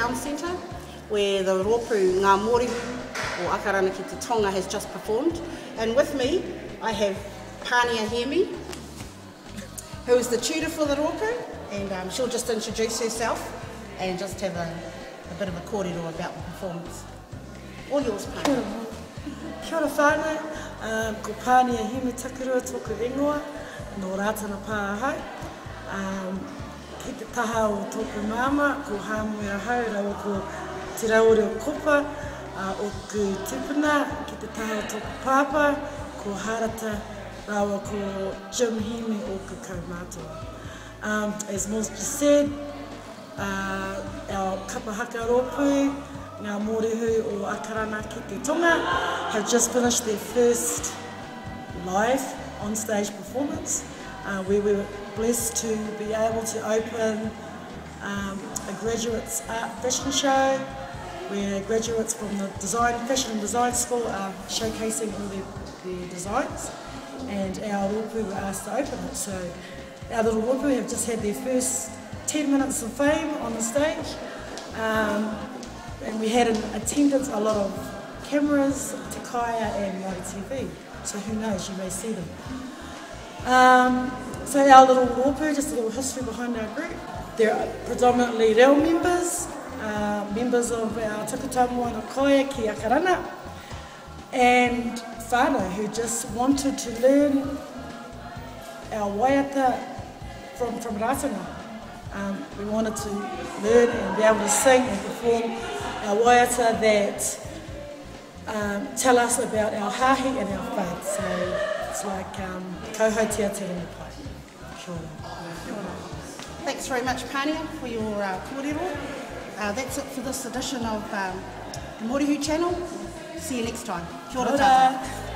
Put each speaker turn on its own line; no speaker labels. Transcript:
Town Centre, where the rōpū ngā Morehu or Akarana ki te Tonga has just performed. And with me, I have Pania Hemi, who is the tutor for the rōpū, and she'll just introduce herself and just have a bit of a kōrero about the performance. All yours, Pania.
Kia ora whānau, ko Pania Hemi takurua tōku ingoa, no rātana pāhai. Ki te taha o tōku māma, ko hāmui ahau, rawa ko te raore o kapa, o ku tupuna, ki te taha o tōku pāpā, ko harata, rawa ko Jim Hemi o ku kaumātua. As Mos just said, our kapa Haka Roopu, ngā Morehu o Akarana ki te Tonga, have just finished their first live on-stage performance. We were blessed to be able to open a graduates art fashion show where graduates from the fashion and design school are showcasing all their designs, and our rōpū were asked to open it. So our little rōpū have just had their first 10 minutes of fame on the stage, and we had in attendance a lot of cameras, te kaya and Māori TV, so who knows, you may see them. So our little rōpū, just a little history behind our group. They're predominantly reo members, members of our Takutamuana Koia ki Akarana, and whānau who just wanted to learn our waiata from rātana. We wanted to learn and be able to sing and perform our waiata that tell us about our hāhi and our faith. So it's like kauhautia te ringa pai. Kia ora.
Thanks very much, Pania, for your kōrero. That's it for this edition of the Morehu channel. See you next time. Kia ora tātou.